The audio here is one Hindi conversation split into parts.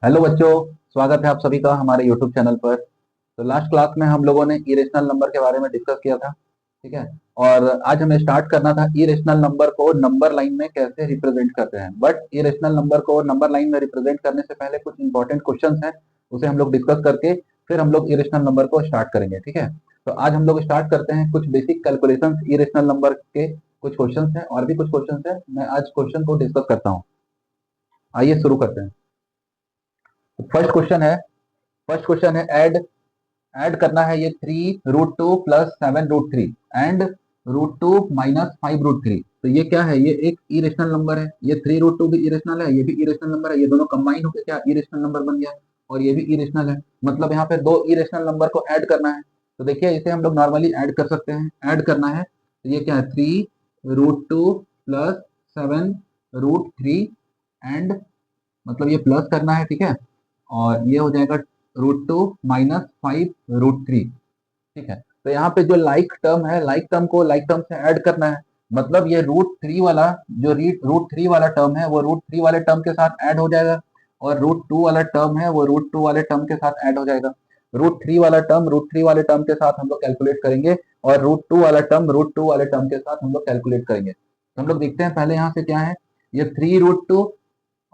हेलो बच्चों, स्वागत है आप सभी का हमारे यूट्यूब चैनल पर। तो लास्ट क्लास में हम लोगों ने इरेशनल नंबर के बारे में डिस्कस किया था, ठीक है। और आज हमें स्टार्ट करना था इरेशनल नंबर को नंबर लाइन में कैसे रिप्रेजेंट करते हैं। बट इरेशनल नंबर को नंबर लाइन में रिप्रेजेंट करने से पहले कुछ इंपॉर्टेंट क्वेश्चंस हैं, उसे हम लोग डिस्कस करके फिर हम लोग इरेशनल नंबर को स्टार्ट करेंगे, ठीक है। तो आज हम लोग स्टार्ट करते हैं कुछ बेसिक कैलकुलेशन इरेशनल नंबर के। कुछ क्वेश्चन हैं और भी कुछ क्वेश्चन है, मैं आज क्वेश्चन को डिस्कस करता हूँ। आइए शुरू करते हैं। फर्स्ट क्वेश्चन है ऐड ऐड करना है ये 3√2 प्लस 7√3 एंड √2 माइनस 5√3। तो ये क्या है? ये एक इरेशनल नंबर है। ये 3√2 भी इरेशनल है, ये भी इरेशनल नंबर है। ये दोनों कंबाइन होकर क्या इरेशनल नंबर बन गया, और ये भी इरेशनल है। मतलब यहाँ पे दो इरेशनल नंबर को ऐड करना है। तो देखिए इसे हम लोग नॉर्मली ऐड कर सकते हैं। ऐड करना है तो ये क्या है? 3√2 प्लस 7√3 एंड मतलब ये प्लस करना है, ठीक है। और ये हो जाएगा √2 माइनस 5√3, ठीक है। तो यहाँ पे जो लाइक टर्म है, लाइक टर्म को लाइक टर्म से ऐड करना है। मतलब ये √3 वाला जो √3 वाला टर्म है वो √3 वाले टर्म के साथ ऐड हो जाएगा, और √2 वाला टर्म है वो √2 वाले टर्म के साथ ऐड हो जाएगा। √3 वाला टर्म √3 वाले टर्म के साथ हम लोग कैलकुलेट करेंगे, और √2 वाला टर्म √2 वाले टर्म के साथ हम लोग कैलकुलेट करेंगे। तो हम लोग देखते हैं पहले यहाँ से क्या है। ये 3√2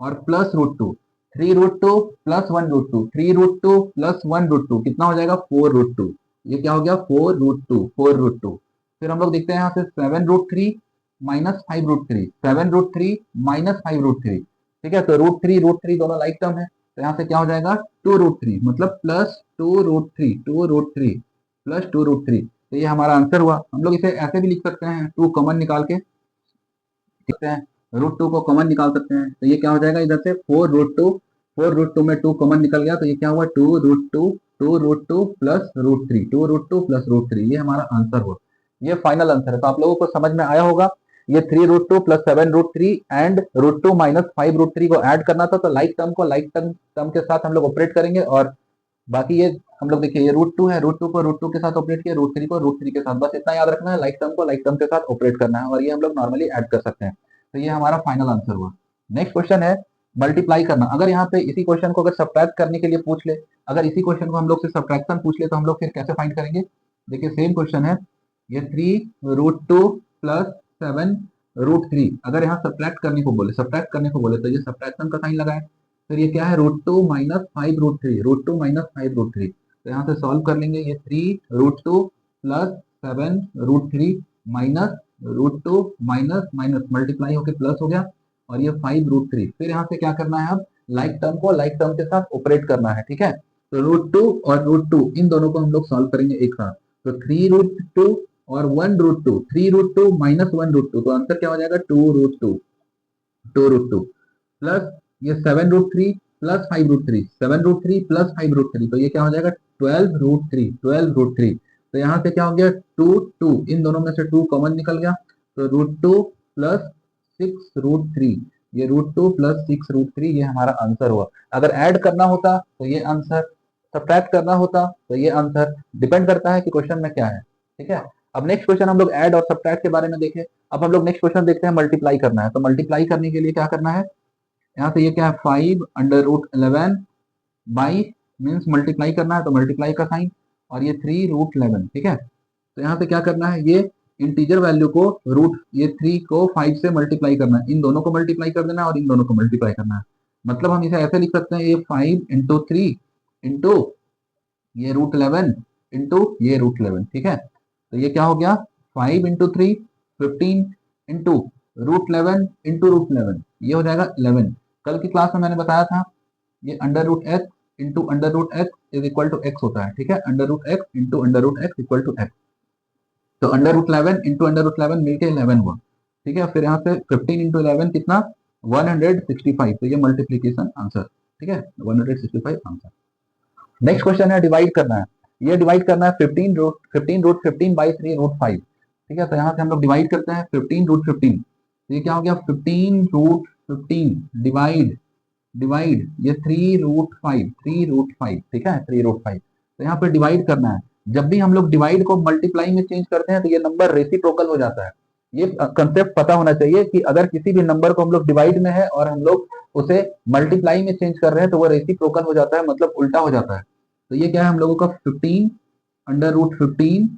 और प्लस √2, 3√2 प्लस 1√2, 3√2 प्लस 1√2 कितना हो जाएगा? 4√2। ये क्या हो गया? 4√2। फिर हम लोग देखते हैं यहाँ से 7√3 माइनस 5√3, 7√3 माइनस 5√3, ठीक है। तो √3 दोनों लाइक टर्म है, तो यहाँ से क्या हो जाएगा? 2√3, मतलब प्लस 2√3 प्लस 2√3। तो ये हमारा आंसर हुआ। हम लोग इसे ऐसे भी लिख सकते हैं, 2 कॉमन निकाल के सकते हैं, √2 को कॉमन निकाल सकते हैं। तो ये क्या हो जाएगा? इधर से 4√2 में 2 कॉमन निकल गया, तो ये क्या हुआ? 2√2 प्लस √3, 2√2 प्लस √3, ये हमारा आंसर हुआ। ये फाइनल आंसर है। तो आप लोगों को समझ में आया होगा। ये 3√2 प्लस 7√3 एंड √2 माइनस 5√3 को ऐड करना था। तो लाइक टर्म को लाइक टर्म के साथ हम लोग ऑपरेट करेंगे, और बाकी ये हम लोग देखिए ये √2 है, √2 को √2 के साथ ऑपरेट किया, √3 को √3 के साथ। बस इतना याद रखना है, लाइक टर्म को लाइक टर्म के साथ ऑपरेट करना है, और ये हम लोग नॉर्मली ऐड कर सकते हैं। तो ये हमारा फाइनल आंसर हुआ। नेक्स्ट क्वेश्चन है मल्टीप्लाई करना। अगर यहाँ पे इसी क्वेश्चन को अगर सब्ट्रैक्ट करने के लिए पूछ ले, अगर इसी क्वेश्चन को हम लोग से सब्ट्रैक्शन पूछ ले, तो हम लोग फिर कैसे फाइंड करेंगे? देखिए सेम क्वेश्चन है, ये 3√2 प्लस 7√3। अगर यहाँ सब्ट्रैक्ट करने को बोले तो ये सब्ट्रैक्शन का साइन लगाए। फिर ये क्या है? √2 माइनस 5√3, तो यहाँ से सॉल्व कर लेंगे। ये 3√2 plus 7√3 minus √2 minus minus multiply होकर प्लस हो गया, और ये 5√3। फिर यहाँ से क्या करना है? अब लाइक टर्म को लाइक टर्म के साथ ऑपरेट करना है, ठीक है। तो √2 और √2 इन दोनों को हम लोग सॉल्व करेंगे एक साथ। तो 3√2 और 1√2, 3√2 माइनस 1√2, तो आंसर क्या हो जाएगा? 2√2 प्लस ये 7√3 प्लस 5√3, 7√3 प्लस 5√3, तो ये क्या हो जाएगा? 12√3। तो यहाँ से क्या हो गया? 2 इन दोनों में से 2 कॉमन निकल गया, तो √2 प्लस 6√3, ये √2 प्लस 6√3, ये हमारा आंसर हुआ। अगर ऐड करना होता तो ये आंसर, सब्ट्रैक्ट करना होता तो ये आंसर। डिपेंड करता है कि क्वेश्चन में क्या है, ठीक है। अब नेक्स्ट क्वेश्चन हम लोग ऐड और सब्ट्रैक्ट के बारे में देखें। अब हम लोग नेक्स्ट क्वेश्चन देखते हैं मल्टीप्लाई करना है। तो मल्टीप्लाई करने के लिए क्या करना है? यहाँ से ये क्या है? 5√11 बाई मीन्स मल्टीप्लाई करना है, तो मल्टीप्लाई का साइन, और ये 3√11, ठीक है। तो यहाँ पे क्या करना है? ये इंटीजर वैल्यू को ये 3 को 5 से मल्टीप्लाई करना है, इन दोनों को मल्टीप्लाई कर देना है और इन दोनों को मल्टीप्लाई करना है। मतलब हम इसे ऐसे लिख सकते हैं, ये 5 × 3 इंटू ये √11 इंटू ये √11, ठीक है। तो ये क्या हो गया? 5 × 3 15 इंटू √11 इंटू √11, ये हो जाएगा 11। कल की क्लास में मैंने बताया था ये √x into √x is equal to x होता है, ठीक है। √x into √x equal to x। तो √11 इंटू √11 मिलके 11 हुआ, ठीक है। फिर यहाँ से 15 इंटू 11 कितना? 165। तो ये मल्टीप्लीकेशन आंसर, ठीक है, 165 आंसर। नेक्स्ट क्वेश्चन है डिवाइड करना है। ये डिवाइड करना है 15 बाई 3√5, ठीक है। तो यहाँ से हम लोग डिवाइड करते हैं 15√15। तो ये क्या हो गया? 15√15 डिवाइड ये 3√5, ठीक है, 3√5। तो यहाँ पे डिवाइड करना है। जब भी हम लोग डिवाइड को मल्टीप्लाई में चेंज करते हैं तो ये नंबर रेसिप्रोकल हो जाता है। ये कंसेप्ट पता होना चाहिए कि अगर किसी भी नंबर को हम लोग डिवाइड में है और हम लोग उसे मल्टीप्लाई में चेंज कर रहे हैं तो वो रेसिप्रोकल हो जाता है, मतलब उल्टा हो जाता है। तो ये क्या है हम लोगों का 15 अंडर रूट 15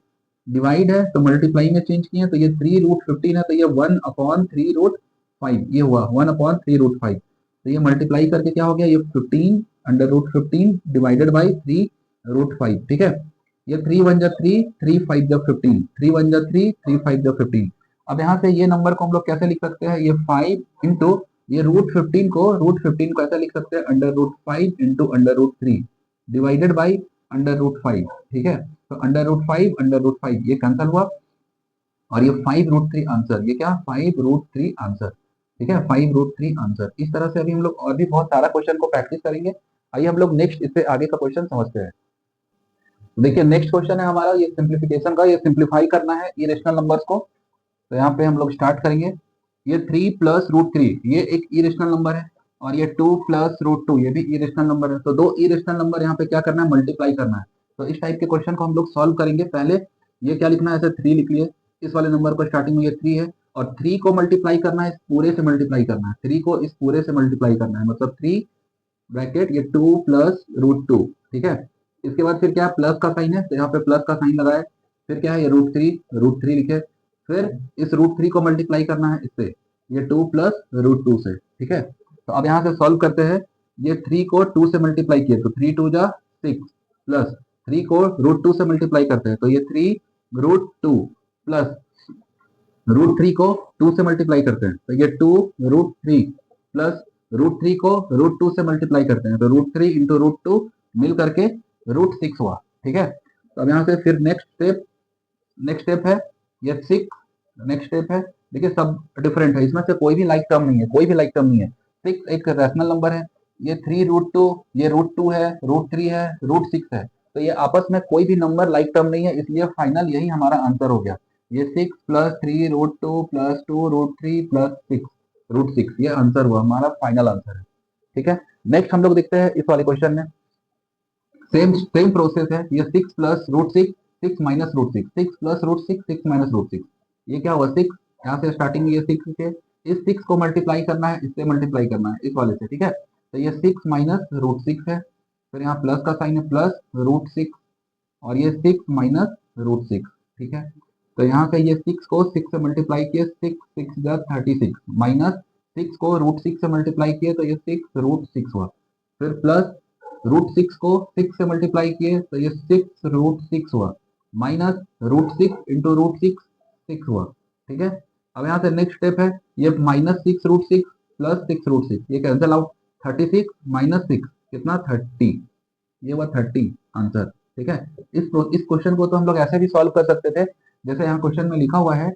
डिवाइड है, तो मल्टीप्लाई में चेंज किए तो ये 3 रूट 15 है, तो ये 1/3√5 ये हुआ 1/3√5। तो ये मल्टीप्लाई करके क्या हो गया, ये 15 अंडर रूट 15 डिवाइडेड बाई 3√5। ठीक है, ये 3 1 जा 3, 3 5 जा 15, 3 1 जा 3, 3 5 जा 15। अब यहाँ से ये नंबर को हम लोग कैसे लिख सकते हैं, ये 5 इंटू ये रूट 15 को ऐसा लिख सकते हैं under root 5 into under root 3 divided by under root 5। ठीक है, तो अंडर रूट 5 ये कैंसिल हुआ और ये 5√3 आंसर, ये क्या 5√3 आंसर। ठीक है, 5√3 आंसर। इस तरह से अभी हम लोग और भी बहुत सारा क्वेश्चन को प्रैक्टिस करेंगे। आइए हम लोग नेक्स्ट इससे आगे का क्वेश्चन समझते हैं। देखिए नेक्स्ट क्वेश्चन है हमारा ये सिंप्लीफिकेशन का, ये सिंप्लीफाई करना है इरेशनल नंबर्स को। तो यहाँ पे हम लोग स्टार्ट करेंगे। ये 3 प्लस रूट 3 ये एक इरेशनल नंबर है, और ये 2 प्लस रूट 2 ये भी इरेशनल नंबर है। तो दो इरेशनल नंबर यहाँ पे क्या करना है, मल्टीप्लाई करना है। तो इस टाइप के क्वेश्चन को हम लोग सॉल्व करेंगे। पहले ये क्या लिखना है, ऐसे 3 लिख लिए, इस वाले नंबर को स्टार्टिंग में ये 3 है, और 3 को मल्टीप्लाई करना है, इस पूरे से मल्टीप्लाई करना है, 3 को इस पूरे से मल्टीप्लाई करना है, मतलब 3 ब्रैकेट ये 2 प्लस रूट 2। ठीक है, इसके बाद फिर क्या प्लस का साइन है, तो यहाँ पे प्लस का साइन लगाए, फिर क्या है ये रूट थ्री लिखे, फिर इस रूट 3 को मल्टीप्लाई करना है इससे, ये 2 प्लस रूट 2 से। ठीक है, तो अब यहाँ से सॉल्व करते हैं। ये 3 को 2 से मल्टीप्लाई किए तो 3 2 जा 6, प्लस 3 को रूट 2 से मल्टीप्लाई करते हैं तो ये 3√2, प्लस रूट 3 को 2 से मल्टीप्लाई करते हैं तो ये 2√3, प्लस रूट 3 को रूट 2 से मल्टीप्लाई करते हैं तो रूट 3 इंटू रूट 2 मिल करके रूट 6 हुआ। ठीक है, तो अब यहाँ से फिर नेक्स्ट स्टेप है ये 6। नेक्स्ट स्टेप है, देखिए सब डिफरेंट है, इसमें से कोई भी लाइक टर्म नहीं है, कोई भी लाइक टर्म नहीं है। 6 एक रैशनल नंबर है, ये 3√2 ये रूट 2 है, रूट 3 है, रूट 6 है, तो ये आपस में कोई भी नंबर लाइक टर्म नहीं है, इसलिए फाइनल यही हमारा आंसर हो गया। ये 6 प्लस 3√2 प्लस 2√3 प्लस 6 ये आंसर हुआ, हमारा फाइनल आंसर है। ठीक है, नेक्स्ट हम लोग देखते हैं इस वाले क्वेश्चन में। सेम प्रोसेस है, ये 6 plus root 6, 6 minus root 6, 6 plus root 6, 6 minus root 6, ये क्या हुआ 6। यहाँ से स्टार्टिंग में ये 6 के, इस 6 को मल्टीप्लाई करना है, इससे मल्टीप्लाई करना है इस वाले से। ठीक है, तो ये 6 माइनस रूट 6 है, फिर यहाँ प्लस का साइन है, प्लस रूट 6, और ये 6 माइनस रूट 6। ठीक है, तो यहाँ से ये 6 को 6 से मल्टीप्लाई किए, 6 6 जा 36, माइनस 6 को रूट 6 से मल्टीप्लाई किए तो ये 6√6 हुआ, फिर प्लस रूट 6 को 6 से मल्टीप्लाई किए तो ये 6√6 हुआ, माइनस रूट 6 इंटू रूट 6 6 हुआ। ठीक है, अब यहाँ से नेक्स्ट स्टेप है, ये -6√6 प्लस 6√6 ये कैंसिल आउट, 36 माइनस 6 कितना 30, ये हुआ 30 आंसर। ठीक है, इस क्वेश्चन को तो हम लोग ऐसे भी सॉल्व कर सकते थे, जैसे यहाँ क्वेश्चन में लिखा हुआ है,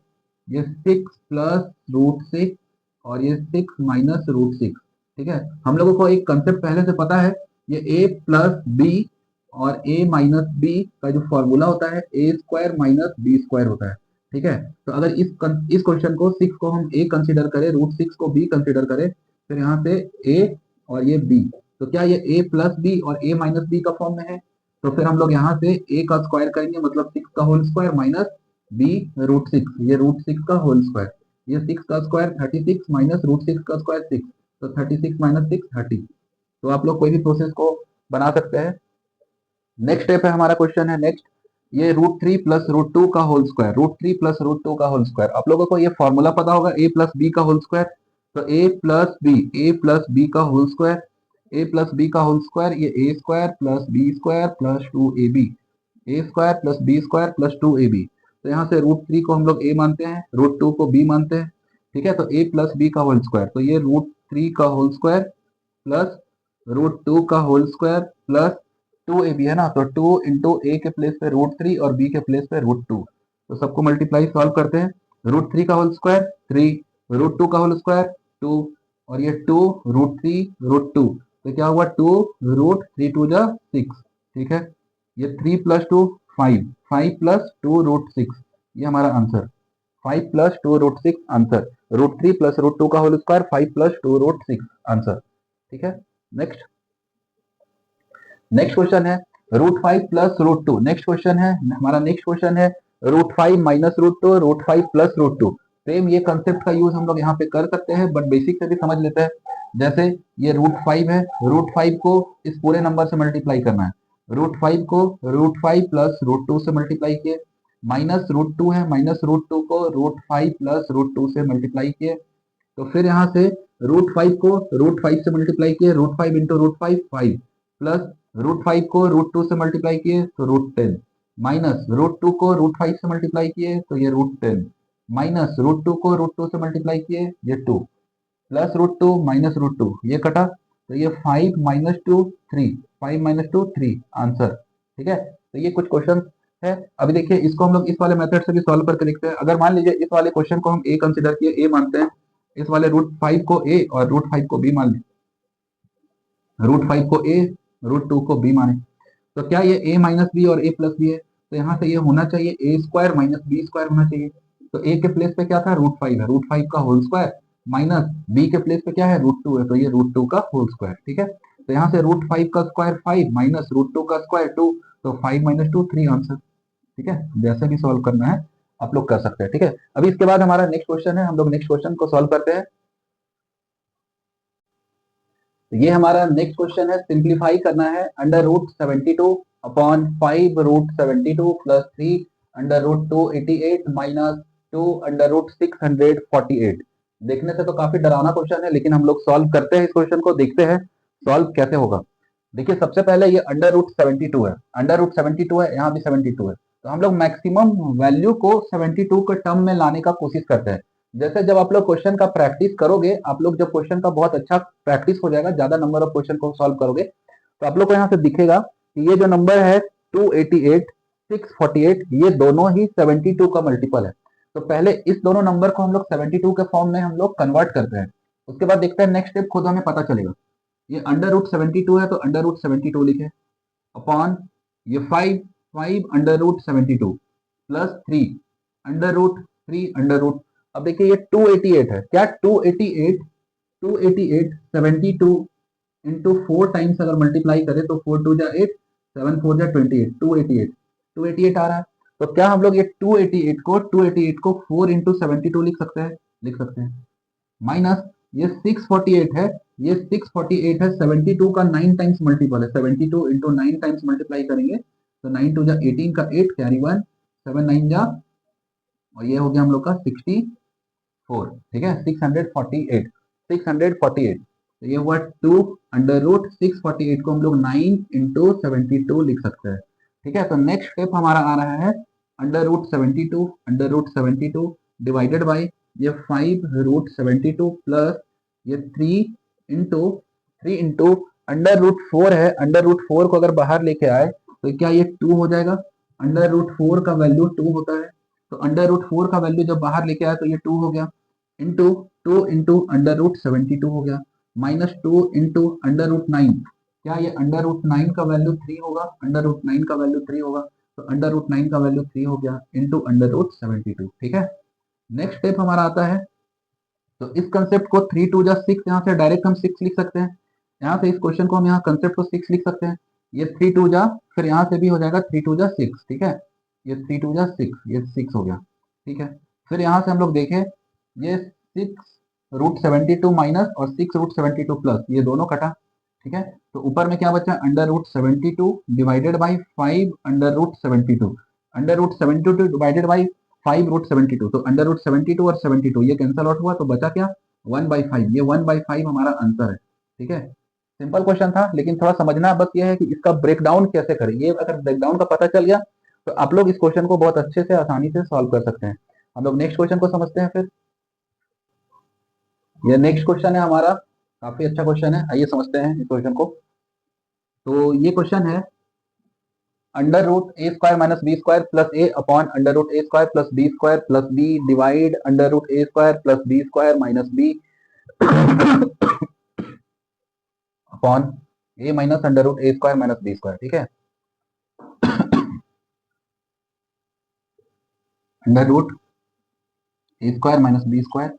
ये 6 प्लस रूट 6 और ये 6 माइनस रूट 6। ठीक है, हम लोगों को एक कंसेप्ट पहले से पता है, ये a प्लस बी और a माइनस बी का जो फॉर्मूला होता है a² माइनस b² होता है। ठीक है, तो अगर इस क्वेश्चन को 6 को हम a कंसीडर करें, रूट 6 को b कंसीडर करें, फिर यहाँ से a और ये b, तो क्या ये a प्लस बी और a माइनस बी का फॉर्म में है, तो फिर हम लोग यहाँ से a का स्क्वायर करेंगे, मतलब 6 का whole square minus b root 6, ये रूट 6 का होल स्क्वायर, ये 6 का स्क्वायर 36 माइनस रूट 6 का स्क्वायर 6, तो 36 माइनस 6 30। तो आप लोग कोई भी प्रोसेस को बना सकते हैं। नेक्स्ट स्टेप है हमारा क्वेश्चन है नेक्स्ट, ये रूट 3 प्लस रूट 2 का whole square, root 3 plus root 2 का होल स्क्वायर, आप लोगों को ये फॉर्मूला पता होगा a प्लस बी का होल स्क्वायर, तो a प्लस बी का whole square, a plus b का होल स्क्वायर ये a² plus b² plus 2ab, a² plus b² plus 2ab। तो यहाँ से रूट 3 को हम लोग a मानते हैं, रूट 2 को b मानते हैं। ठीक है, तो a प्लस बी का होल स्क्वायर, तो ये रूट 3 का होल स्क्वायर प्लस रूट 2 का होल स्क्वायर प्लस 2ab है ना, तो 2 इंटू ए के प्लेस पे रूट 3 और बी के प्लेस पे रूट 2, तो सबको मल्टीप्लाई सॉल्व करते हैं। रूट 3 का होल स्क्वायर 3, रूट 2 का होल स्क्वायर 2, और ये 2 रूट 3 रूट 2, तो क्या हुआ 2 रूट 3 2 जा 6। ठीक है, ये 3 प्लस 2 5, 5 प्लस 2 रूट 6, ये हमारा answer 5 plus 2 root 6 answer, root 3 plus root 2 का whole square 5 plus 2 root 6 answer. ठीक है, नेक्स्ट क्वेश्चन है root 5 plus root 2। Next question है root 5 minus root 2, root 5 plus root 2। Same ये कंसेप्ट का यूज हम लोग यहाँ पे कर सकते हैं, बट बेसिक से भी समझ लेते हैं। जैसे ये √5 है, √5 को इस पूरे नंबर से मल्टीप्लाई करना है। √5 को √5 प्लस √2 से मल्टीप्लाई किए, माइनस √2 है, माइनस √2 को √5 प्लस √2 से मल्टीप्लाई किए। तो फिर यहाँ से √5 को √5 से मल्टीप्लाई किए, √5 इंटू √5 5, प्लस √5 को √2 से मल्टीप्लाई किए तो √10, माइनस √2 को √5 से मल्टीप्लाई किए तो ये √10, माइनस √2 को √2 से मल्टीप्लाई किए ये 2, प्लस √2 माइनस √2 ये कटा तो ये 5 माइनस 2 3, 5 माइनस 2 3 आंसर। ठीक है, तो ये कुछ क्वेश्चन है। अभी देखिए इसको हम लोग इस वाले मेथड से भी सॉल्व करके देखते हैं। अगर मान लीजिए इस वाले क्वेश्चन को हम ए कंसिडर किए, ए मानते हैं, इस वाले √5 को ए और √5 को बी मान लें, √5 को ए, √2 को बी माने, तो क्या ये a माइनस बी और a प्लस बी है? तो यहाँ से ये होना चाहिए a square minus b square होना चाहिए। तो a के प्लेस पे क्या था? √5 है, √5 का होल स्क्वायर, माइनस b के प्लेस पे क्या है? √2 है, तो ये √2 का होल स्क्वायर। ठीक है, तो यहाँ से √5 का स्क्वायर 5 माइनस √2 का स्क्वायर 2, तो 5 माइनस 2 3 आंसर। ठीक है, जैसे भी सॉल्व करना है आप लोग कर सकते हैं। ठीक है, अभी इसके बाद हमारा नेक्स्ट क्वेश्चन है, हम लोग नेक्स्ट क्वेश्चन को सॉल्व करते हैं। तो ये हमारा नेक्स्ट क्वेश्चन है, सिंप्लीफाई करना है √72 अपॉन 5√72 प्लस 3 √288 माइनस 2 √648। देखने से तो काफी डरावना क्वेश्चन है, लेकिन हम लोग सॉल्व करते हैं इस क्वेश्चन को, देखते हैं सॉल्व कैसे होगा। देखिए सबसे पहले ये √72 है, √72 है, यहाँ भी 72 है, तो हम लोग मैक्सिमम वैल्यू को 72 के टर्म में लाने का कोशिश करते हैं। जैसे जब आप लोग क्वेश्चन का प्रैक्टिस करोगे, आप लोग जब क्वेश्चन का बहुत अच्छा प्रैक्टिस हो जाएगा, ज्यादा नंबर ऑफ क्वेश्चन को सॉल्व करोगे, तो आप लोग को यहाँ से दिखेगा कि ये जो नंबर है 288 648 ये दोनों ही 72 का मल्टीपल है। तो पहले इस दोनों नंबर को हम लोग 72 के फॉर्म में हम लोग कन्वर्ट करते हैं, उसके बाद देखते हैं नेक्स्ट स्टेप, खुद हमें पता चलेगा। ये √72 है तो √72 लिखे, अपॉन ये 5 5 √72 प्लस 3 √3 अब देखिए ये 288 है, क्या 288 72 इंटू 4 टाइम्स अगर मल्टीप्लाई करें तो 4 2 जा 8, 7 4 जा 28, 288 आ रहा है। तो क्या हम लोग ये 288 को 4 इंटू 72 लिख सकते हैं? लिख सकते हैं, माइनस ये 648 है, ये 648 है 72 का 9 टाइम्स मल्टीपल है, 72 इंटू 9 टाइम्स मल्टीप्लाई करेंगे तो 9 2 जा 18 का 8 कैरी 1, 7 9 जा, और ये हो गया हम लोग का 64। ठीक है, 648 648, तो ये हुआ 2 √648 को हम लोग 9 इंटू 72 लिख सकते हैं। ठीक है, तो नेक्स्ट स्टेप हमारा आ रहा है √72 डिवाइडेड बाई ये 5 √72 प्लस ये 3 इंटू √4 है, √4 को अगर बाहर लेके आए तो क्या ये 2 हो जाएगा? √4 का वैल्यू 2 होता है, तो √4 का वैल्यू जब बाहर लेके आया तो ये 2 हो गया, इंटू 2 इंटू √72 हो गया, माइनस 2 इंटू √9, क्या ये √9 का वैल्यू 3 होगा? √9 का वैल्यू 3 होगा, तो √9 का वैल्यू 3 हो गया इंटू √72। ठीक है, नेक्स्ट स्टेप हमारा आता है, तो इस कंसेप्ट को 3 2 जा 6, यहाँ से डायरेक्ट हम 6 लिख सकते हैं, यहाँ से इस क्वेश्चन को हम यहाँ कंसेप्ट को 6 लिख सकते हैं। ये 3 2 जा, फिर यहाँ से भी हो जाएगा 3 2 जा 6। ठीक है, ये 3 2 जा 6, ये 6 हो गया। ठीक है, फिर यहाँ से हम लोग देखें, ये 6 √72 माइनस और 6 √72 प्लस, ये दोनों कटा। ठीक है, तो ऊपर में क्या बचा? √72 डिवाइडेड बाई 5 √72, √72 डिवाइडेड बाई 5 √72, तो √72 और 72 ये कैंसल आउट हुआ, तो बचा क्या? 1/5, ये 1/5 हमारा आंसर है। ठीक है, सिंपल क्वेश्चन था, लेकिन थोड़ा समझना बस ये है कि इसका ब्रेकडाउन कैसे करें। ये अगर ब्रेकडाउन का पता चल गया तो आप लोग इस क्वेश्चन को बहुत अच्छे से आसानी से सॉल्व कर सकते हैं। हम लोग नेक्स्ट क्वेश्चन को समझते हैं। फिर ये नेक्स्ट क्वेश्चन है हमारा, काफी अच्छा क्वेश्चन है, आइए समझते हैं इस क्वेश्चन को। तो ये क्वेश्चन है √a² minus b square plus a upon √a² plus b square plus b divide √a² plus b square minus b upon a minus √a² minus b square. ठीक है, √a² minus b square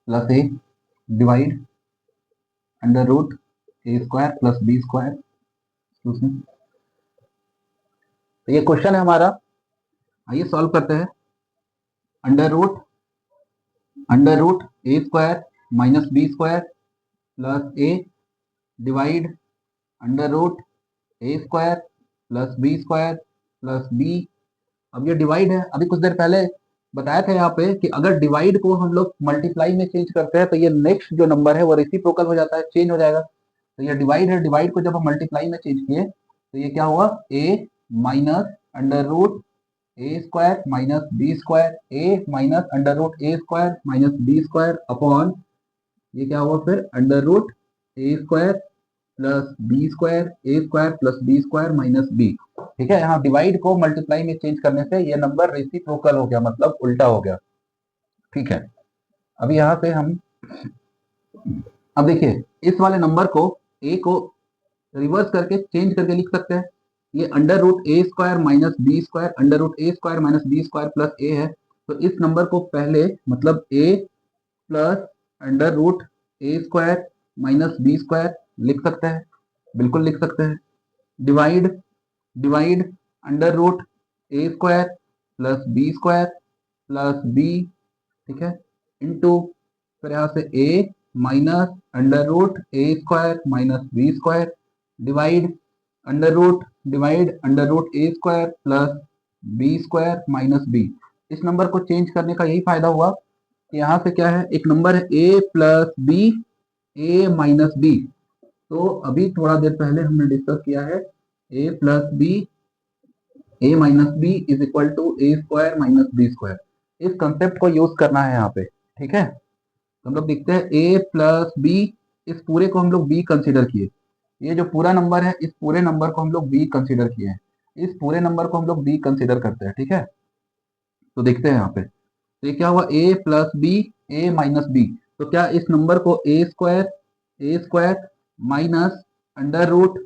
plus a divide √a² plus b square. तो ये क्वेश्चन है हमारा, आइए सॉल्व करते हैं। Under root a square minus b square plus a divide under root a square plus b square plus B. अब ये डिवाइड है, अभी कुछ देर पहले बताया था यहाँ पे कि अगर डिवाइड को हम लोग मल्टीप्लाई में चेंज करते हैं तो ये नेक्स्ट जो नंबर है वो रेसिप्रोकल हो जाता है, चेंज हो जाएगा। तो ये डिवाइड है, डिवाइड को जब हम मल्टीप्लाई में चेंज किए तो ये क्या हुआ, a minus under root a square minus b square, a minus under root a square minus b square upon ये क्या हुआ फिर under root a square plus b square, a square plus b square minus b. ठीक है, यहाँ डिवाइड को मल्टीप्लाई में चेंज करने से ये नंबर रेसिप्रोकल हो गया, मतलब उल्टा हो गया। ठीक है, अभी यहाँ से हम अब देखिए इस वाले नंबर को ए को रिवर्स करके चेंज करके लिख सकते हैं। ये under root a square minus b square under root a square minus b square plus a है, तो इस नंबर को पहले मतलब a plus under root a square minus b square लिख सकते हैं, बिल्कुल लिख सकते हैं। Divide divide under root a square plus b square plus b, ठीक है, इंटू फिर यहाँ से a minus under root a square minus b square divide under root a square plus b square minus b. इस नंबर को चेंज करने का यही फायदा हुआ कि यहाँ से क्या है, एक नंबर है a plus b a minus b. तो अभी थोड़ा देर पहले हमने डिस्कस किया है a plus b a minus b is equal to a square minus b square. इस कंसेप्ट को यूज करना है यहाँ पे। ठीक है, तो हम लोग देखते हैं ए प्लस बी, इस पूरे को हम लोग बी कंसीडर किए, ये जो पूरा नंबर है इस पूरे नंबर को हम लोग बी कंसीडर किए हैं, इस पूरे नंबर को हम लोग बी कंसीडर करते हैं। ठीक है, तो देखते हैं यहाँ पे, तो ये क्या हुआ ए plus b a minus b. तो क्या इस नंबर को ए square minus under root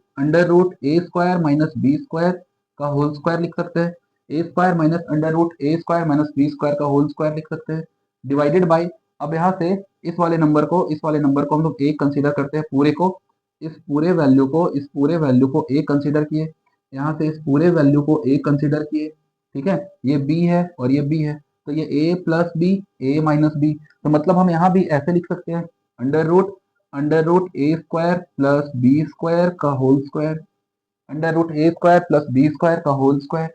a square minus b square का होल स्क्वायर लिख सकते हैं, ए square minus under root a square minus b square का होल स्क्वायर लिख सकते हैं, डिवाइडेड बाई, अब यहाँ से इस वाले नंबर को हम लोग ए कंसीडर करते हैं, पूरे को, इस पूरे वैल्यू को ए कंसीडर किए, यहाँ से इस पूरे वैल्यू को ए कंसीडर किए। ठीक है, ये बी है और ये बी है, तो ये ए plus b a minus b. तो मतलब हम यहाँ भी ऐसे लिख सकते हैं under root a square plus b square का whole square, under root a square plus b square का होल स्क्वायर,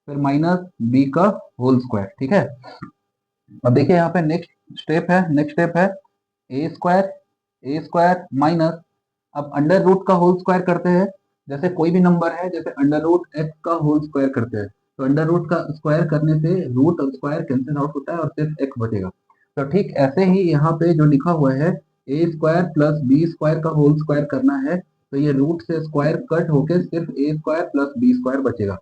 फिर माइनस बी का होल स्क्वायर। ठीक है, अब देखिए यहाँ पे नेक्स्ट स्टेप है ए स्क्वायर माइनस, अब अंडर रूट का होल स्क्वायर करते हैं, जैसे कोई भी नंबर है, जैसे अंडर रूट एक्स का होल स्क्वायर करते हैं, तो अंडर रूट का स्क्वायर करने से रूट स्क्वायर कैंसिल आउट होता है और सिर्फ एक्स बचेगा। तो ठीक ऐसे ही यहाँ पे जो लिखा हुआ है ए स्क्वायर प्लस बी स्क्वायर का होल स्क्वायर करना है, तो ये रूट से स्क्वायर कट होके सिर्फ ए स्क्वायर प्लस बी स्क्वायर बचेगा।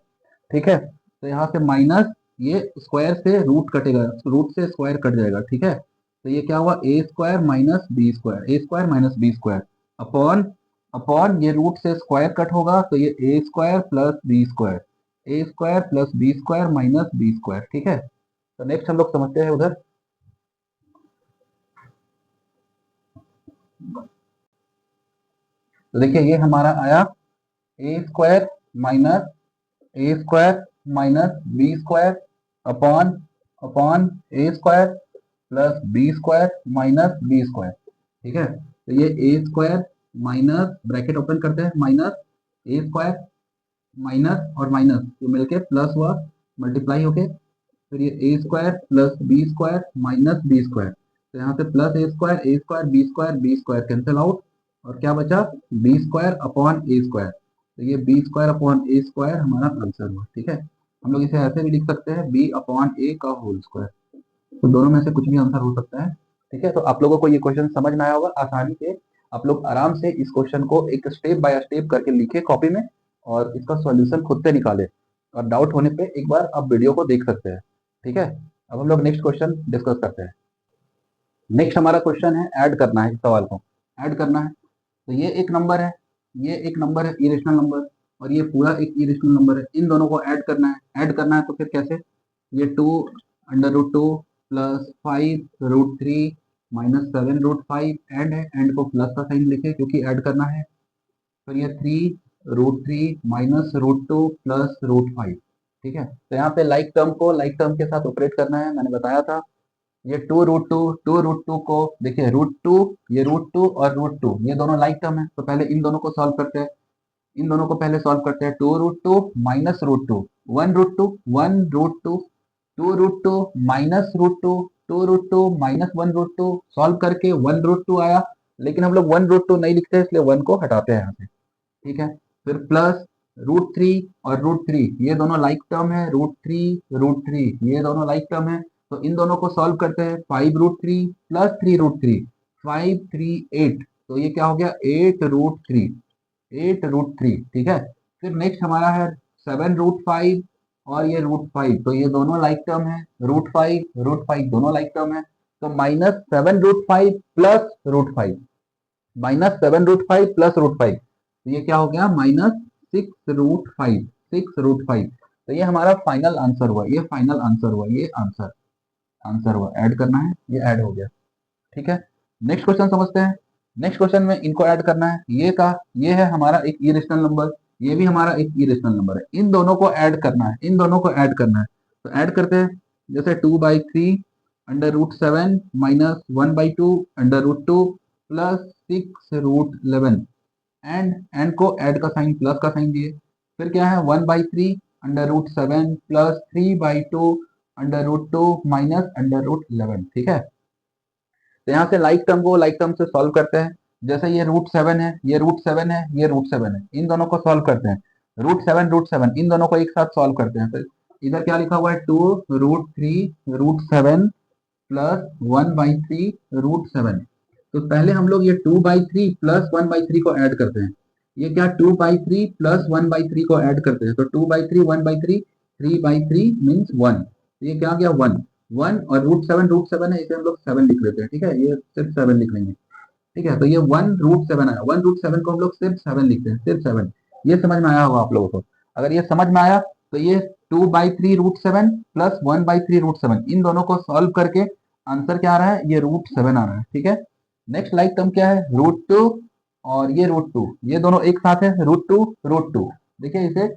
ठीक है, तो यहाँ से माइनस ये स्क्वायर से रूट कटेगा, रूट से स्क्वायर कट जाएगा। ठीक है, तो ये क्या हुआ a square minus b square upon upon ये रूट से स्क्वायर कट होगा, तो ये a square plus b square minus b square. ठीक है, तो नेक्स्ट हम लोग समझते हैं उधर। तो देखिए ये हमारा आया a square minus b square upon upon a square plus b square minus b square. ठीक है, तो ये a square minus bracket open करते हैं माइनस ए स्क्वायर माइनस और माइनस जो मिलके प्लस हुआ मल्टीप्लाई होके, फिर ये a square plus b square minus b square, तो यहाँ से plus a square b square cancel out और क्या बचा b square upon a square, तो ये B square upon a square हमारा आंसर हुआ। ठीक है, हम लोग इसे ऐसे भी लिख सकते हैं बी अपॉन ए का होल स्क्वायर, तो दोनों में से कुछ भी आंसर हो सकता है। ठीक है, तो आप लोगों को ये क्वेश्चन समझ में आया होगा आसानी से, आप लोग आराम से इस क्वेश्चन को एक स्टेप बाय स्टेप करके लिखे कॉपी में और इसका सॉल्यूशन खुद से निकाले, और डाउट होने पे एक बार आप वीडियो को देख सकते हैं। ठीक है, अब हम लोग नेक्स्ट क्वेश्चन डिस्कस करते हैं। नेक्स्ट हमारा क्वेश्चन है ऐड करना है, इस सवाल को ऐड करना है। तो ये एक नंबर है इरेशनल नंबर और ये पूरा एक इरेशनल नंबर है, इन दोनों को ऐड करना है तो फिर कैसे, ये 2 under root 2 plus 5 root 3 minus 7 root 5 end है, एंड को प्लस का साइन लिखे क्योंकि ऐड करना है, फिर ये 3 root 3 minus root 2 plus root 5। ठीक है, तो यहाँ पे लाइक टर्म को लाइक टर्म के साथ ऑपरेट करना है, मैंने बताया था। ये टू रूट टू को देखिए, रूट टू, ये रूट टू और रूट टू ये दोनों लाइक टर्म है, तो पहले इन दोनों को सॉल्व करते हैं। इन दोनों को पहले सॉल्व करते हैं। Two root two minus root two, one root two, one root two, two root two minus root two, two root two minus one root two, solve करके वन रूट टू आया। लेकिन हम लोग वन रूट टू नहीं लिखते, इसलिए वन को हटाते हैं यहाँ से। ठीक है, फिर प्लस रूट थ्री और रूट थ्री ये दोनों लाइक टर्म है, रूट थ्री ये दोनों लाइक टर्म है, तो इन दोनों को सॉल्व करते हैं। Five root three plus three root three, five three eight, तो ये क्या हो गया, eight root three, eight root three. ठीक है, फिर नेक्स्ट हमारा है सेवन रूट फाइव और ये रूट फाइव, तो ये दोनों लाइक टर्म है, रूट फाइव दोनों लाइक टर्म है, तो minus seven root five plus root five, minus seven root five plus root five, तो ये क्या हो गया, minus six root five, six root five. तो ये हमारा फाइनल आंसर हुआ, ये फाइनल आंसर हुआ, ये आंसर आंसर हुआ। ऐड करना है, ये ऐड हो गया। ठीक है, नेक्स्ट क्वेश्चन समझते हैं। नेक्स्ट क्वेश्चन में इनको ऐड करना है। ये का ये है हमारा एक इरेशनल नंबर, ये भी हमारा एक इरेशनल नंबर है, इन दोनों को ऐड करना है, इन दोनों को ऐड करना है। तो ऐड करते हैं, जैसे two by three under root seven minus one by two under root two plus six root eleven, and को ऐड का साइन प्लस का साइन दिए। फिर क्या है, one by three under root seven plus three by two under root two minus under root eleven. ठीक है, तो यहाँ से लाइक टर्म को लाइक टर्म से सॉल्व करते हैं। जैसे ये रूट सेवन है, ये रूट सेवन है, ये रूट सेवन है, इन दोनों को सॉल्व करते हैं। रूट सेवन इन दोनों को एक साथ सॉल्व करते हैं। तो इधर क्या लिखा हुआ है, two root three root seven plus one by three root seven. तो पहले हम लोग ये two by three plus one by three को ऐड करते हैं। ये क्या, two by three plus one by three को ऐड करते हैं, तो two by three one by three, three by three means one, ये क्या आ गया, वन। वन और रूट सेवन है, इसे हम लोग सेवन लिख लेते हैं। ठीक है, ये सिर्फ सेवन लिख लेंगे। ठीक है, तो ये वन रूट सेवन आया, वन रूट सेवन को हम लोग सिर्फ सेवन लिखते हैं, सिर्फ सेवन। ये समझ में आया होगा आप लोगों को। अगर ये समझ में आया तो ये two by three root seven plus one by three root seven, इन दोनों को सॉल्व करके आंसर क्या आ रहा है, ये रूट सेवन आ रहा है। ठीक है, नेक्स्ट लाइक टर्म क्या है, रूट टू और ये रूट टू, ये दोनों एक साथ है, रूट टू। देखिए इसे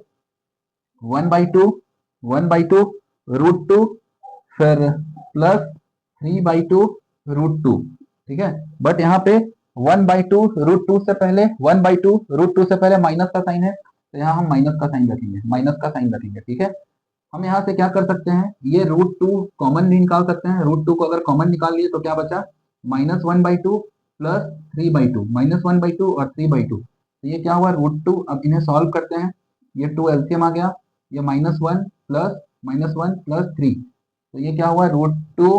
one by two, one by two root two, फिर plus three by two root two. ठीक है, बट यहाँ पे one by two root two से पहले, one by two root two से पहले माइनस का साइन है, तो यहाँ हम माइनस का साइन रखेंगे, माइनस का साइन रखेंगे। ठीक है, हम यहाँ से क्या कर सकते हैं, ये रूट टू कॉमन भी निकाल सकते हैं। रूट टू को अगर कॉमन निकाल लिए तो क्या बचा, minus one by two plus three by to, minus one by to और थ्री बाई टू, तो ये क्या हुआ, रूट टू। अब इन्हें सॉल्व करते हैं, ये टू एलसीएम आ गया, ये माइनस वन प्लस थ्री, तो ये क्या हुआ, रूट टू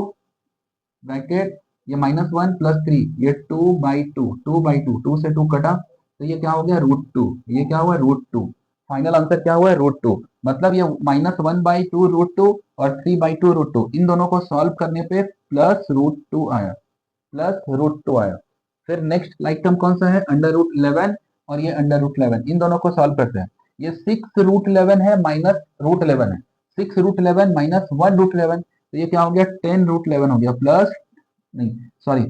ब्रैकेट ये माइनस वन प्लस थ्री, ये two by two, two by two, two से टू कटा, तो ये क्या हो गया, रूट टू। ये क्या हुआ, रूट टू। फाइनल आंसर क्या हुआ है, रूट टू। मतलब ये minus one by two root two और three by two root two, इन दोनों को सॉल्व करने पे प्लस रूट टू आया, प्लस रूट टू आया। फिर नेक्स्ट लाइक टर्म कौन सा है, अंडर रूट इलेवन और ये अंडर रूट इलेवन, इन दोनों को सॉल्व करते हैं। ये सिक्स रूट इलेवन है माइनस रूट इलेवन है, six root eleven minus one root eleven, तो ये क्या हो गया, टेन रूट इलेवन हो गया, प्लस नहीं सॉरी,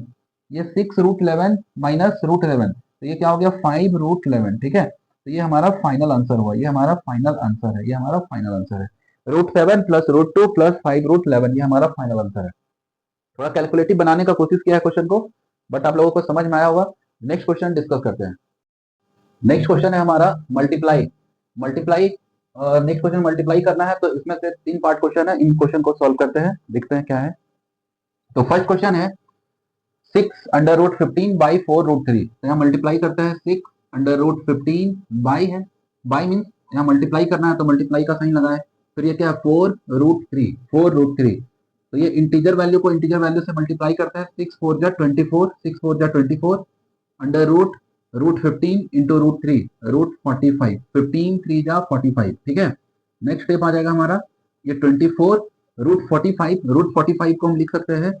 ये six root eleven minus root eleven, तो ये क्या हो गया, फाइव रूट इलेवन। ठीक है, तो ये हमारा फाइनल आंसर हुआ, ये हमारा फाइनल आंसर है, ये हमारा फाइनल आंसर है। Root seven plus root two plus five root eleven, ये हमारा फाइनल आंसर है। थोड़ा कैलकुलेटिव बनाने का कोशिश किया है क्वेश्चन को, बट आप लोगों को समझ में आया होगा। नेक्स्ट क्वेश्चन डिस्कस करते हैं। नेक्स्ट क्वेश्चन है हमारा multiply. Multiply next question multiply करना है, तो इसमें से तीन पार्ट क्वेश्चन है, इन क्वेश्चन को सॉल्व करते हैं, देखते हैं क्या है। तो फर्स्ट क्वेश्चन है six under root fifteen by four root three, तो यहाँ मल्टीप्लाई करते हैं, six under root fifteen by है, बाई मीन्स यहाँ मल्टीप्लाई करना है, तो मल्टीप्लाई का साइन लगाए। फिर ये क्या है, four root three, four root three, तो ये इंटीजर वैल्यू को इंटीजर वैल्यू से मल्टीप्लाई करता है, सिक्स फोर जा ट्वेंटी फोर, सिक्स फोर जा twenty four under root root fifteen into root three, root forty five, fifteen three जा फोर्टी फाइव। ठीक है, नेक्स्ट स्टेप आ जाएगा हमारा, ये twenty four root forty five, root forty five को हम लिख सकते हैं,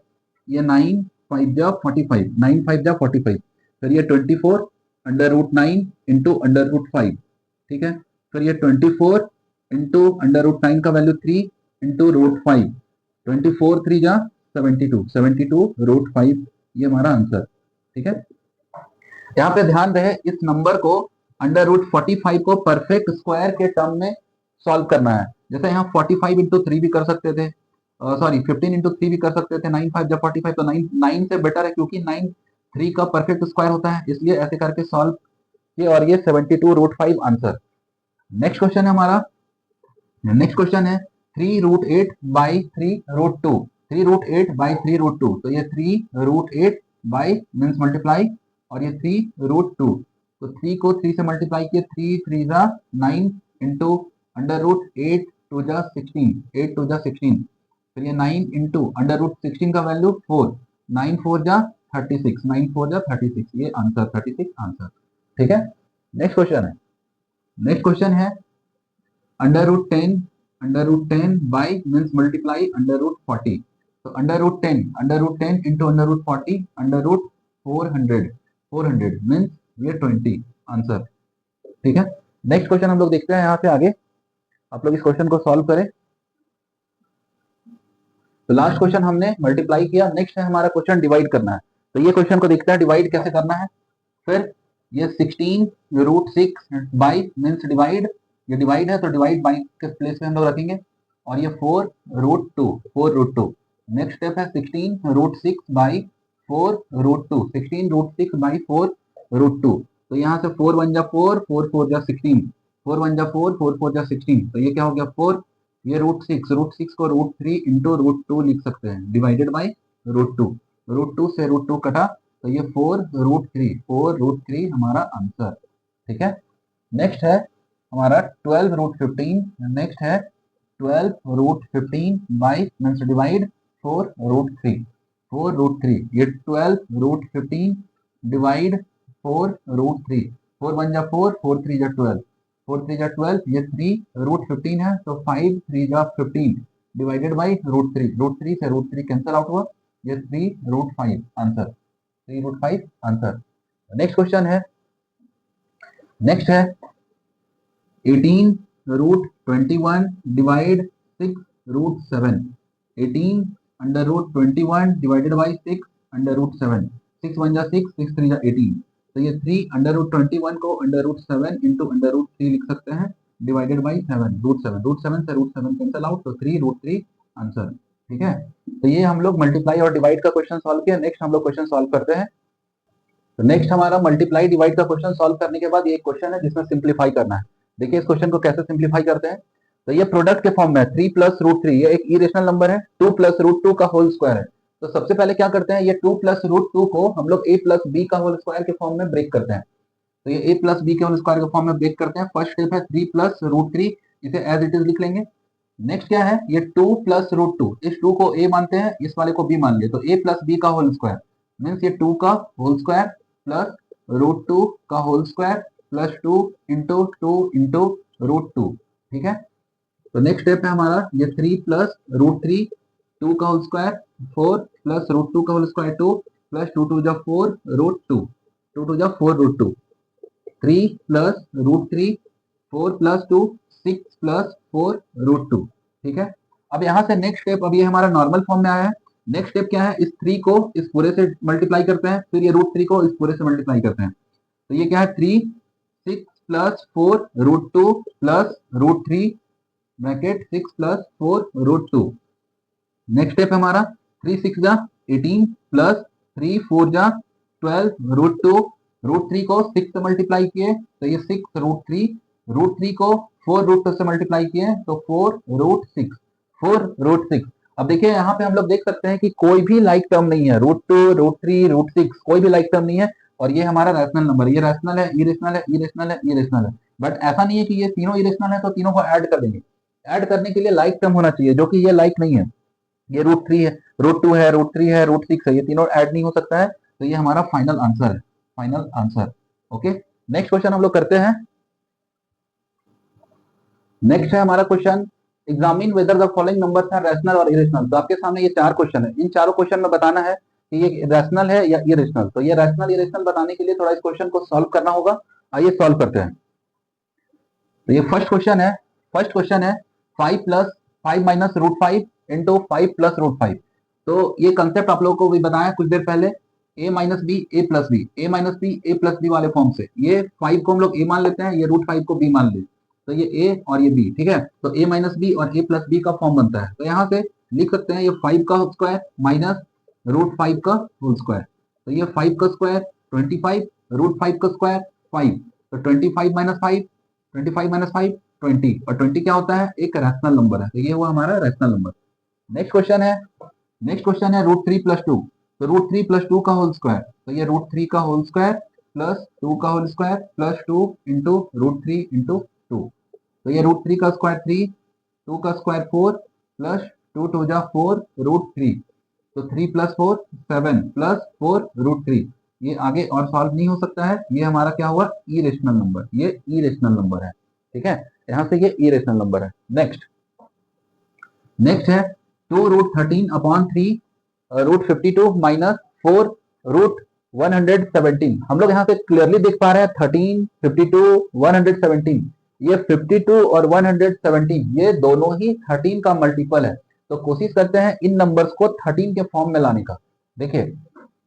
ये नाइन फाइव जा फोर्टी फाइव, नाइन फाइव जा फोर्टी फाइव, फिर ये twenty four under root nine into under root five. ठीक है, फिर ये twenty four into under root nine का value three into root five, twenty four three जा seventy two, seventy two root five, ये हमारा आंसर। ठीक है, यहाँ पे ध्यान रहे, इस नंबर को अंडर रूट फोर्टी फाइव को परफेक्ट स्क्वायर के टर्म में सॉल्व करना है। जैसे यहाँ 45 इंटू थ्री भी कर सकते थे, सॉरी 15 इंटू थ्री भी कर सकते थे, 9 5 जब 45, तो 9 9 से बेटर है क्योंकि 9 3 का परफेक्ट स्क्वायर होता है, इसलिए ऐसे करके सॉल्व किए और ये 72√5 आंसर। नेक्स्ट क्वेश्चन है हमारा, नेक्स्ट क्वेश्चन है 3√8 बाई 3√2, 3√8 बाई 3√2, तो ये 3√8 बाई मीन्स मल्टीप्लाई और ये 3√2, तो 3 को 3 से मल्टीप्लाई किए, 3 3 जा 9 इंटू √8 2 जा 16, 8 2 जा 16, फिर ये 9 इंटू √16 का वैल्यू 4, 9 4 जा 36, 9 4 जा 36, ये आंसर 36 आंसर। ठीक है, नेक्स्ट क्वेश्चन है, नेक्स्ट क्वेश्चन है under root 10 by means multiply √40, तो अंडर रूट 10 इंटू √40 400 मीन्स ये 20 आंसर। ठीक है, नेक्स्ट क्वेश्चन हम लोग देखते हैं यहाँ से आगे, आप लोग इस क्वेश्चन को सॉल्व करें। तो लास्ट क्वेश्चन हमने मल्टीप्लाई किया, नेक्स्ट है हमारा क्वेश्चन डिवाइड करना है, तो ये क्वेश्चन को देखते हैं डिवाइड कैसे करना है। फिर ये 16√6 बाई मीन्स डिवाइड, ये डिवाइड है तो डिवाइड बाई के प्लेस में हम लोग रखेंगे, और ये 4√2। नेक्स्ट स्टेप है 16√6 बाई 4√2, 16√6 बाई 4√2, तो यहाँ से 4 1 जा 4, 4 4 जा 16, 4 1 जा 4, 4 4 जा 16, तो ये क्या हो गया 4, ये √6 को √3 इंटू √2 लिख सकते हैं, डिवाइडेड बाई √2, √2 से √2 कटा, तो ये 4√3 हमारा आंसर। ठीक है, नेक्स्ट है हमारा 12√15, नेक्स्ट है 12√15 बाई मीन्स डिवाइड 4√3, 4√3, ये 12√15 डिवाइड 4√3, 4 1 जा 4, 4 3 जा 12, 4 3 जा 12, ये 3√15 है तो 5 3 जा 15 डिवाइडेड बाई √3, √3 से √3 कैंसिल आउट हुआ, ये 3√5 आंसर, 3√5 आंसर। नेक्स्ट क्वेश्चन है, नेक्स्ट है 18√21 डिवाइड 6√7, 18 √21 डिवाइडेड बाई 6√7, 6 1 जा 6, 6 3 जा 18, तो ये 3 √21 को √7 इंटू √3 लिख सकते हैं, डिवाइडेड बाई 7, √7 से √7 कैंसिल आउट, तो 3√3 आंसर। ठीक है, तो ये हम लोग मल्टीप्लाई और डिवाइड का क्वेश्चन सॉल्व किया। नेक्स्ट हम लोग क्वेश्चन सॉल्व करते हैं। तो नेक्स्ट हमारा मल्टीप्लाई डिवाइड का क्वेश्चन सॉल्व करने के बाद ये क्वेश्चन है जिसमें सिंप्लीफाई करना है। देखिए इस क्वेश्चन को कैसे सिंप्लीफाई करते हैं, तो ये प्रोडक्ट के फॉर्म में 3 प्लस √3, ये एक इरेशनल नंबर है, 2 प्लस √2 का होल स्क्वायर है, तो सबसे पहले क्या करते हैं, ये 2 प्लस √2 को हम लोग a प्लस बी का होल स्क्वायर के फॉर्म में ब्रेक करते हैं, तो ये a प्लस बी के होल स्क्वायर के फॉर्म में ब्रेक करते हैं। फर्स्ट स्टेप है 3 प्लस √3, इसे एज इट इज लिख लेंगे। नेक्स्ट क्या है, ये 2 प्लस √2, इस 2 को a मानते हैं, इस वाले को b मान लिए, तो a प्लस बी का होल स्क्वायर मीन्स ये 2 का होल स्क्वायर प्लस √2 का whole square plus 2 into 2 into √2। ठीक है, तो नेक्स्ट स्टेप है हमारा ये 3 प्लस √3, 2 का होल स्क्वायर, 4 प्लस √2 का होल स्क्वायर 2 प्लस 2 2 जा 4 √2, 2 2 जा 4 √2, 3 प्लस √3, 4 प्लस 2 6 प्लस 4 √2। ठीक है, अब यहाँ से नेक्स्ट स्टेप, अब ये हमारा नॉर्मल फॉर्म में आया है। नेक्स्ट स्टेप क्या है, इस 3 को इस पूरे से मल्टीप्लाई करते हैं, फिर ये √3 को इस पूरे से मल्टीप्लाई करते हैं, तो ये क्या है 3 6 plus 4 √2 plus √3 bracket 6 plus 4 √2। Next step हमारा 3 6 जा 18 प्लस 3 4 जा 12 √2, √3 को 6 से मल्टीप्लाई किए तो ये 6 √3, √3 को 4 √2 से मल्टीप्लाई किए तो 4 √6, 4 √6। अब देखिए यहाँ पे हम लोग देख सकते हैं कि कोई भी लाइक टर्म नहीं है, √2 √3 √6 कोई भी लाइक टर्म नहीं है, और ये हमारा रैशनल नंबर, ये रैशनल है, इरेशनल है, इरेशनल है, इरेशनल है, बट ऐसा नहीं है कि ये तीनों इरेशनल है तो तीनों को ऐड कर देंगे। ऐड करने के लिए लाइक टर्म होना चाहिए, जो कि ये लाइक नहीं है, ये √3 है, √2 है, √3 है, √6 है, ये तीनों ऐड नहीं हो सकता है, तो ये हमारा फाइनल आंसर है, final answer. Okay, next question हम लोग करते हैं। नेक्स्ट है हमारा question, examine whether the following numbers are rational और इरेशनल। तो आपके सामने ये 4 क्वेश्चन है, इन चारों क्वेश्चन में बताना है कि ये रैशनल है या इरेशनल। तो ये रैशनल इरेशनल बताने के लिए थोड़ा इस क्वेश्चन को सॉल्व करना होगा, आइए सॉल्व करते हैं। तो ये फर्स्ट क्वेश्चन है, फर्स्ट क्वेश्चन है 5 प्लस 5 माइनस √5 इंटू 5 प्लस √5। तो ये कंसेप्ट आप लोगों को भी बताया कुछ देर पहले, a minus b a plus b, a minus b a plus b वाले फॉर्म से, ये 5 को हम लोग a मान लेते हैं, ये √5 को b मान लेते हैं, तो ये ए और ये बी, ठीक है। तो ए माइनस बी और ए प्लस बी का फॉर्म बनता है। तो यहाँ से लिख सकते हैं ये 5 का स्क्वायर माइनस √5 का होल स्क्वायर। तो ये 5 का स्क्वायर 25, √5 का स्क्वायर 5। तो 25 माइनस 5, 25 माइनस 5 20, और 20 क्या होता है, एक रैशनल नंबर है। तो ये हुआ हमारा रैशनल नंबर। नेक्स्ट क्वेश्चन है √3 प्लस 2। तो √3 प्लस 2 का होल स्क्वायर, तो ये √3 का होल स्क्वायर प्लस 2 का whole square plus 2 into √3 into 2। तो ये √3 का स्क्वायर 3, 2 का स्क्वायर 4 प्लस 2 2 जा 4 √3। तो 3 प्लस 4 7 प्लस 4 √3। ये आगे और सॉल्व नहीं हो सकता है, ये हमारा क्या हुआ, इरेशनल नंबर। ये इरेशनल नंबर है, ठीक है। यहाँ से ये इरेशनल नंबर है। नेक्स्ट है 2√13 अपॉन 3 √52 माइनस 4 √117। हम लोग यहाँ से क्लियरली देख पा रहे हैं 13, 52, 117। ये 52 और 117 ये दोनों ही 13 का मल्टीपल है। तो कोशिश करते हैं इन नंबर्स को 13 के फॉर्म में लाने का। देखिए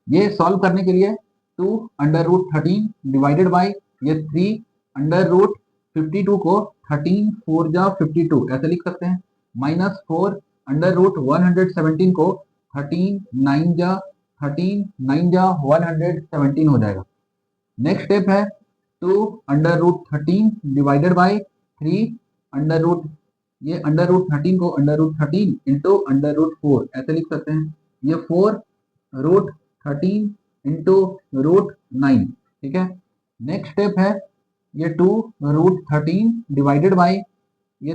ये सॉल्व करने के लिए 2√13 डिवाइडेड बाय ये 3√52 को 13 4 जा 52 ऐसे लिख सकते हैं, माइनस 4√117 को 13 9 जा 117 हो जाएगा। नेक्स्ट स्टेप है 2√13 डिवाइडेड बाय 3 अंडर ये √13 को √13 इंटू √4 ऐसे लिख सकते हैं, ये 4√13 इंटू √9, ठीक है। नेक्स्ट स्टेप है ये 2√13 डिवाइडेड बाय ये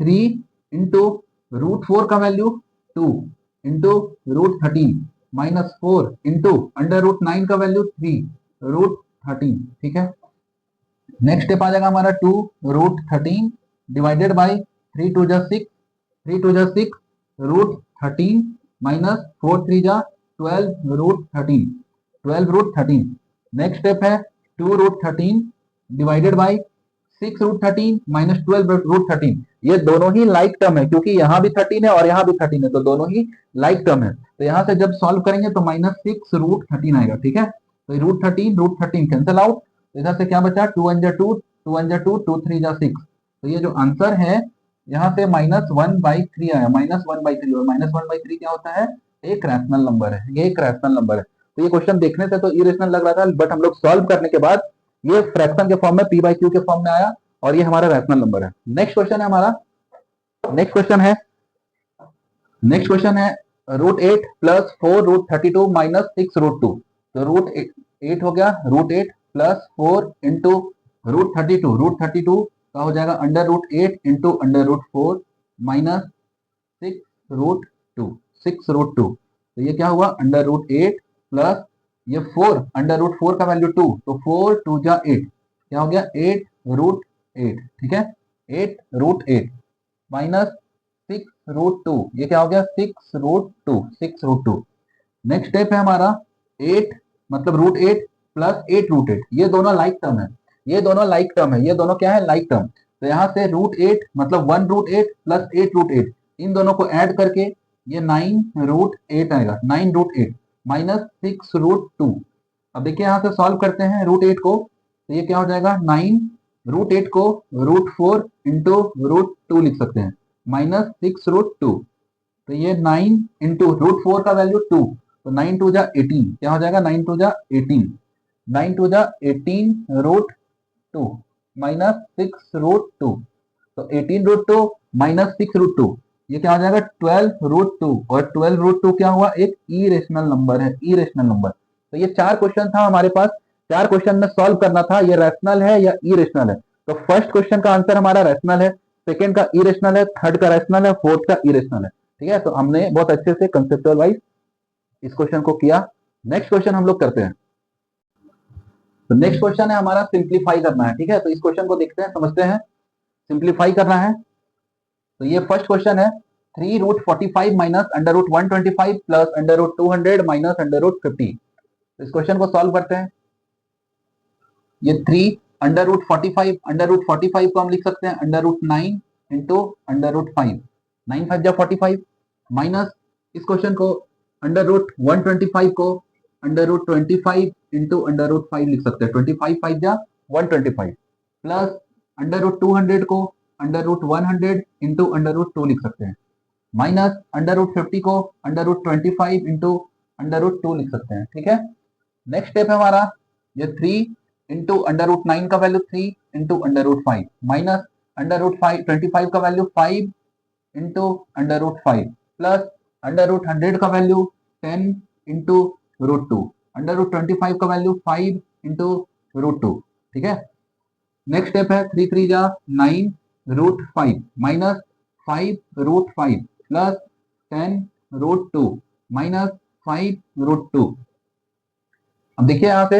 3 इंटू √4 का वैल्यू 2 इंटू √13 माइनस 4 इंटू √9 का वैल्यू 3 √13, ठीक है। नेक्स्ट स्टेप आ जाएगा हमारा 2√13 डिवाइडेड बाय 3 2 जा 6, 3 2 जा 6 √13 माइनस 4 3 जा 12 √13। नेक्स्ट स्टेप है 2√13 डिवाइडेड बाय 6√13 माइनस 12 √13। ये दोनों ही लाइक टर्म है, क्योंकि यहाँ भी 13 है और यहाँ भी 13 है, तो दोनों ही लाइक टर्म है। तो यहाँ से जब सॉल्व करेंगे तो माइनस 6√13 आएगा, ठीक है। तो √13 कैंसिल आउट, इधर से क्या बचा 2 1 जा 2, 2 1 जा 2, 2 3 जा 6। तो ये जो आंसर है यहाँ से -1/3 आया, -1/3। और -1/3 क्या होता है, एक रैशनल नंबर है। ये एक रैशनल नंबर है। तो ये क्वेश्चन देखने से तो इरेशनल लग रहा था, बट हम लोग सॉल्व करने के बाद ये फ्रैक्शन के फॉर्म में p/q के फॉर्म में आया और ये हमारा रैशनल नंबर है। नेक्स्ट क्वेश्चन है हमारा, नेक्स्ट क्वेश्चन है √8 प्लस 4 √32 माइनस 6 √2। तो √8 हो गया, √8 प्लस 4 इंटू √32, √32 का हो जाएगा √8 इंटू √4 माइनस 6 √2। तो ये क्या हुआ, √8 प्लस ये 4 √4 का वैल्यू 2, तो 4 2 जा 8, क्या हो गया 8 √8, ठीक है। 8 √8 माइनस 6 √2, ये क्या हो गया 6 √2। नेक्स्ट स्टेप है हमारा 8 मतलब √8 प्लस 8 √8। ये दोनों लाइक टर्म है, ये दोनों लाइक टर्म है, ये दोनों क्या है, लाइक टर्म। तो यहाँ से √8 मतलब 1 √8 प्लस 8 √8, इन दोनों को ऐड करके ये 9 √8 आएगा, 9 √8 माइनस 6 √2। अब देखिए यहाँ से सॉल्व करते हैं √8 को, तो ये क्या हो जाएगा 9 √8 को √4 इंटू √2 लिख सकते हैं, माइनस 6 √2। तो ये 9 इंटू √4 का वैल्यू 2, तो 9 2 जा 18, क्या हो जाएगा 9 2 जा 18, 9 2 जा 18 √2 माइनस 6 √2। तो 18 √2 माइनस 6 √2, ये क्या हो जाएगा 12 √2। और 12 √2 क्या हुआ, एक इरेशनल नंबर है, इरेशनल नंबर। तो ये 4 क्वेश्चन था हमारे पास, 4 क्वेश्चन में सॉल्व करना था, ये रैशनल है या इरेशनल है। तो फर्स्ट क्वेश्चन का आंसर हमारा रैशनल है, सेकंड का इरेशनल है, थर्ड का रैशनल है, फोर्थ का इरेशनल है, ठीक है। तो हमने बहुत अच्छे से कंसेप्चुअल वाइज इस क्वेश्चन को किया। नेक्स्ट क्वेश्चन हम लोग करते हैं। तो नेक्स्ट क्वेश्चन है हमारा सिंप्लीफाई करना है, ठीक है। तो इस क्वेश्चन को देखते हैं, समझते हैं। सिंप्लीफाई करना है, तो ये फर्स्ट क्वेश्चन है 3√45 माइनस √125 प्लस √200 माइनस √50। तो इस क्वेश्चन को सॉल्व करते हैं। ये 3 √45 को हम लिख सकते हैं √9 इंटू √5, 9 5 जा 45 माइनस इस क्वेश्चन को √125 को √25 इंटू √5 लिख सकते हैं, 25 5 जा 125 प्लस अंडर रूट 200 को under root 100 into under root 2 लिख सकते हैं, माइनस अंडर रूट 50 को under root 25 into under root 2 लिख सकते हैं। ठीक है, नेक्स्ट स्टेप है हमारा ये 3 इंटू अंडर रूट 9 का value 3 into under root 5 minus under root 25 का value 5 into under root 5 plus under root 100 का value 10 into root 2 under root 25 का वैल्यू 5 इंटू रूट 2। ठीक है, नेक्स्ट स्टेप है 3 3 जा 9 root 5 minus 5 root 5 plus 10 root 2 minus 5 root 2। अब देखिए यहाँ से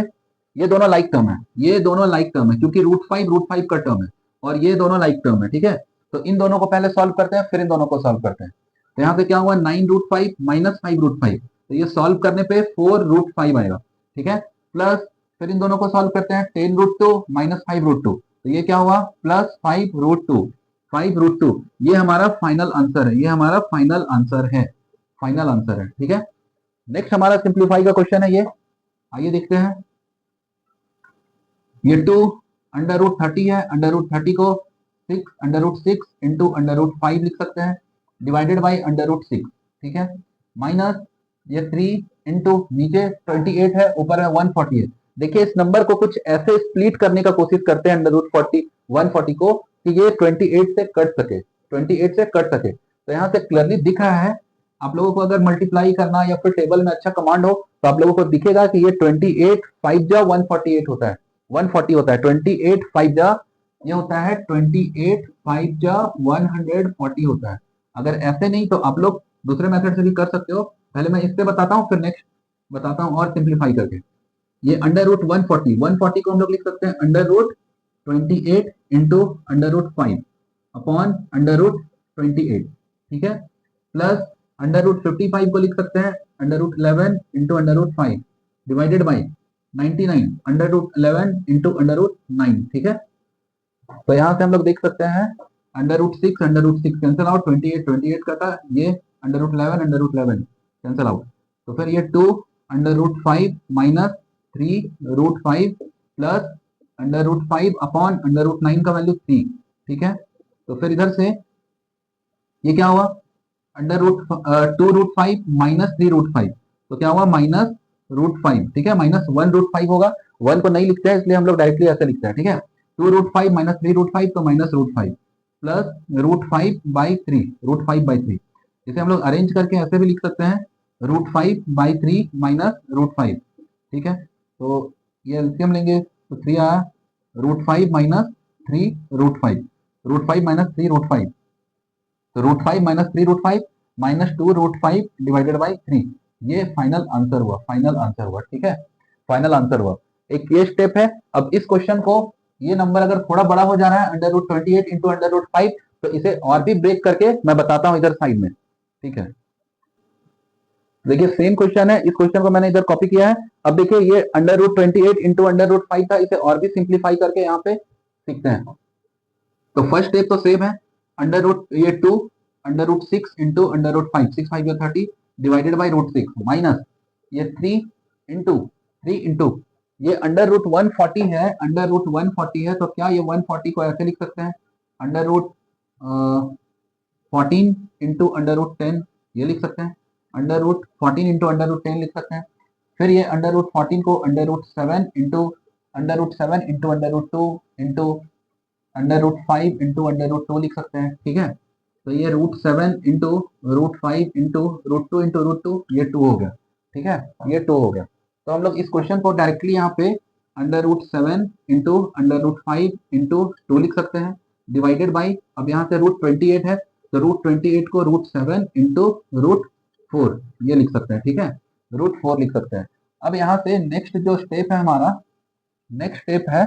ये दोनों लाइक टर्म है, ये दोनों लाइक टर्म है क्योंकि रूट 5 का टर्म है और ये दोनों लाइक टर्म है। ठीक है, तो इन दोनों को पहले सॉल्व करते हैं फिर इन दोनों को सॉल्व करते हैं। तो यहाँ पे क्या हुआ 9 रूट 5 माइनस 5 रूट 5, तो ये सॉल्व करने पे 4 रूट 5 आएगा। ठीक है, प्लस फिर इन दोनों को सॉल्व करते हैं 10 रूट 2 माइनस 5 रूट 2, तो ये क्या हुआ प्लस 5 रूट 2 5 रूट 2। ये हमारा फाइनल आंसर है, ये हमारा फाइनल आंसर है, फाइनल आंसर है। ठीक है, नेक्स्ट हमारा सिंप्लीफाई का क्वेश्चन है ये, आइए देखते हैं। ये 2 अंडर रूट 30 है, अंडर रूट 30 को 6 under root 6 into under root 5 लिख सकते हैं डिवाइडेड बाई अंडर रूट 6। ठीक है, माइनस ये 3 इंटू नीचे 28 है ऊपर है 140 है। देखिए इस नंबर को कुछ ऐसे स्प्लिट करने का कोशिश करते हैं अंडर रूट 40 140 को कि ये 28 से कट सके, 28 से कट सके। तो यहाँ से क्लियरली दिख रहा है, आप लोगों को अगर मल्टीप्लाई करना या फिर टेबल में अच्छा कमांड हो तो आप लोगों को दिखेगा कि ये 28 5 जा 148 होता है, 140 होता है, 28 5 जा ये होता है 28 5 जा 140 होता है। अगर ऐसे नहीं तो आप लोग दूसरे मेथड से भी कर सकते हो, पहले मैं इससे बताता हूँ फिर नेक्स्ट बताता हूँ और सिंप्लीफाई करके। ये अंडर रूट 140 को हम लोग लिख सकते हैं under root 28 into under root 5 upon under root 28। ठीक है, प्लस अंडर रूट 55 को लिख सकते हैं under root 11 into under root 5 divided by 99 under root 11 into under root 9। ठीक है, तो यहाँ से हम लोग देख सकते हैं अंडर रूट 6 कैंसिल आउट, 28 कटा, ये अंडर रूट 11 कैंसिल आउट, तो फिर ये 2 under root 5 minus 3 root 5 plus under root 5 upon under root 9 का वैल्यू 3। ठीक है, तो फिर इधर से ये क्या हुआ under root 2 root 5 minus 3 root 5, तो क्या हुआ माइनस रूट 5। ठीक है, माइनस 1 रूट 5 होगा, 1 को नहीं लिखते हैं इसलिए हम लोग डायरेक्टली ऐसे लिखते हैं। ठीक है, 2 रूट 5 माइनस 3 रूट 5 तो minus root 5 plus root 5 by 3 root 5 by 3, इसे हम लोग अरेंज करके ऐसे भी लिख सकते हैं रूट 5 बाई 3 माइनस रूट 5। ठीक है, तो ये एलसीएम लेंगे तो 3 आया, root 5 minus 3 root 5, root 5 minus 3 root 5, तो root 5 minus 3 root 5 minus 2 root 5 divided by 3, ये फाइनल आंसर हुआ, फाइनल आंसर हुआ। ठीक है, फाइनल आंसर हुआ। एक ये स्टेप है। अब इस क्वेश्चन को ये नंबर अगर थोड़ा बड़ा हो जा रहा है under root 28 into under root 5, तो इसे और भी ब्रेक करके मैं बताता हूं इधर साइड में। ठीक है, देखिए सेम क्वेश्चन है, इस क्वेश्चन को मैंने इधर कॉपी किया है। अब देखिए ये under root 28 into under root 5 था, इसे और भी सिंप्लीफाई करके यहाँ पे सीखते हैं। तो फर्स्ट स्टेप तो सेम है, अंडर रूट ये 2 under root 6 into under root 5, 6 5 30 divided by root 6 minus ये 3 इंटू ये अंडर रूट 140 है, अंडर रूट 140 है, तो क्या ये 140 को ऐसे लिख सकते हैं under root 14 into under root 10, ये लिख सकते हैं under root 14 into under root 10 लिख सकते हैं। फिर ये अंडर रूट 14 को under root 7 into under root 7 into under root 2 into under root 5 into under root 2 लिख सकते हैं। ठीक है, तो ये root 7 into root 5 into root 2 into root 2, ये 2 हो गया। ठीक है, ये 2 हो गया। तो हम लोग इस क्वेश्चन को डायरेक्टली यहाँ पे under root 7 into under root 5 into 2 लिख सकते हैं डिवाइडेड बाई, अब यहाँ से रूट 28 है तो रूट 28 को रूट 7 इंटू रूट 4 ये लिख सकते हैं। ठीक है, रूट 4 लिख सकते हैं। अब यहाँ से नेक्स्ट जो स्टेप है हमारा, नेक्स्ट स्टेप है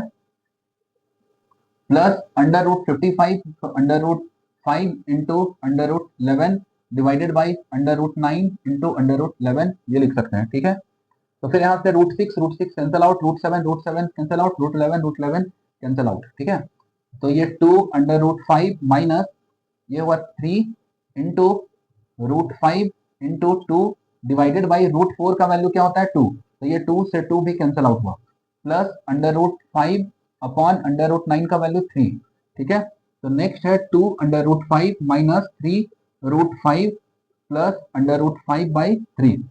plus under root 55 under root 5 into under root 11 divided by under root 9 into under root 11 ये लिख सकते हैं। ठीक है, तो फिर यहाँ से root 6 cancel out, root 7 cancel out, root 11 cancel out. ठीक है, तो ये 2 अंडर रूट 5 माइनस ये हुआ 3 into root 5 into 2 divided by root 4 का वैल्यू क्या होता है 2, तो ये 2 से 2 भी कैंसिल आउट हुआ, plus under root 5 upon under root 9 का वैल्यू 3, ठीक है। तो नेक्स्ट है 2 under root 5 minus 3 root 5 plus under root 5 by 3।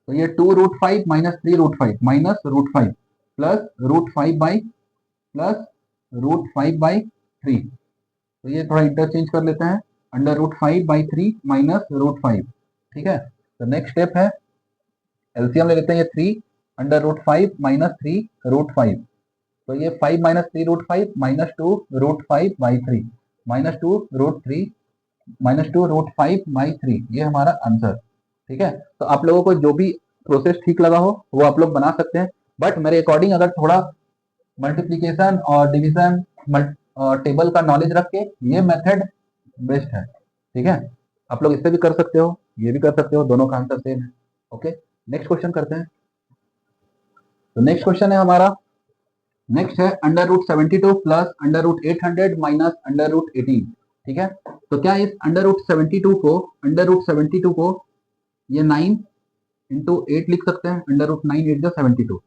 तो ये 2 root 5 minus 3 root 5 minus root 5 plus root 5 by plus root 5 by 3। तो ये थोड़ा इंटरचेंज कर लेते हैं, under root 5 by 3 minus root 5। ठीक है। तो नेक्स्ट स्टेप है एलसीएम ले लेते हैं, ये 3 अंडर रूट 5 माइनस 3 रूट 5। तो ये 5 minus 3 root 5 minus 2 root 5 by 3 minus 2 root 3 minus 2 root 5 by 3, ये हमारा आंसर। ठीक है। तो आप लोगों को जो भी प्रोसेस ठीक लगा हो वो आप लोग बना सकते हैं, बट मेरे अकॉर्डिंग अगर थोड़ा मल्टीप्लीकेशन और डिवीजन टेबल का नॉलेज रख के ये मेथड बेस्ट है। ठीक है। आप लोग इससे भी कर सकते हो, ये भी कर सकते हो, दोनों का आंसर सेम है। ओके, नेक्स्ट क्वेश्चन करते हैं। तो नेक्स्ट क्वेश्चन है हमारा, नेक्स्ट है under root 72 plus under root 800 minus under root 18। ठीक है। तो क्या इस अंडर रूट 72 को ये 9 इंटू 8 लिख सकते हैं, अंडर रूट 9 8 72।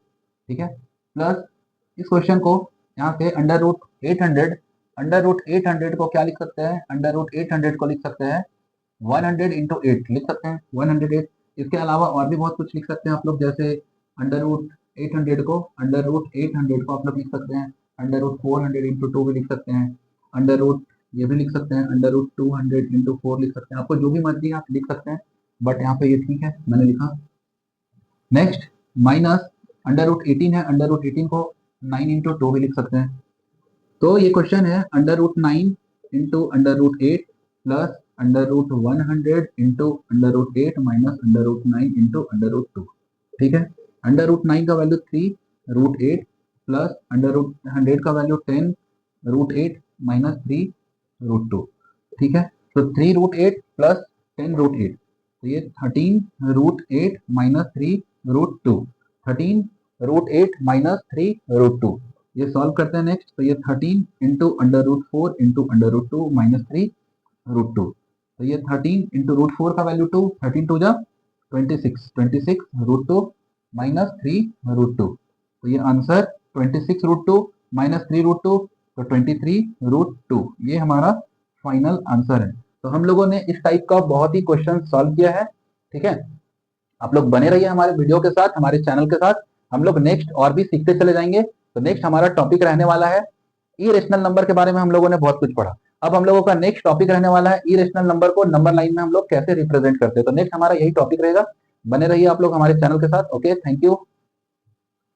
ठीक है। प्लस इस क्वेश्चन को यहाँ पे अंडर रूट 800 को क्या लिख सकते हैं, अंडर रूट 800 को लिख सकते हैं 100 इंटू 8 लिख सकते हैं 108। इसके अलावा और भी बहुत कुछ लिख सकते हैं आप लोग, जैसे अंडर रूट 800 को आप लोग लिख सकते हैं अंडर रूट 400 इंटू 2 भी लिख सकते हैं, अंडर रूट ये भी लिख सकते हैं अंडर रूट 200 इंटू 4 लिख सकते हैं, आपको जो भी मर्जी आप लिख सकते हैं, बट यहाँ पे ये ठीक है मैंने लिखा। नेक्स्ट माइनस अंडर रूट 18 है, अंडर रूट 18 को 9 इंटू 2 भी लिख सकते हैं। तो ये क्वेश्चन है under root 9 into under root 8 plus under root 100 into under root 8 minus under root 9 into under root 2। ठीक है। अंडर रूट 9 का value 3 root 8 plus under root 100 का वैल्यू 10 रूट 8 माइनस 3 रूट 2। ठीक है। तो 3 रूट 8 प्लस 10 रूट 8, तो ये 13 root 8 minus 3 root 2, 13 root 8 minus 3 root 2। ये सॉल्व करते हैं नेक्स्ट, तो ये 13 into under root 4 into under root 2 minus 3 root 2। तो ये 13 इंटू रूट 4 का वैल्यू 2, 13 टू जा 26 रूट 2 माइनस 3 रूट 2। तो ये आंसर 26 रूट 2 माइनस 3 रूट 2, तो 23 रूट 2 ये हमारा फाइनल आंसर है। तो हम लोगों ने इस टाइप का बहुत ही क्वेश्चन सॉल्व किया है। ठीक है। आप लोग बने रहिए हमारे वीडियो के साथ, हमारे चैनल के साथ, हम लोग नेक्स्ट और भी सीखते चले जाएंगे। तो नेक्स्ट हमारा टॉपिक रहने वाला है इरेशनल नंबर के बारे में, हम लोगों ने बहुत कुछ पढ़ा। अब हम लोगों का नेक्स्ट टॉपिक रहने वाला है इरेशनल नंबर को नंबर लाइन में हम लोग कैसे रिप्रेजेंट करते हैं। तो नेक्स्ट हमारा यही टॉपिक रहेगा, बने रहिए आप लोग हमारे चैनल के साथ। Okay, thank you.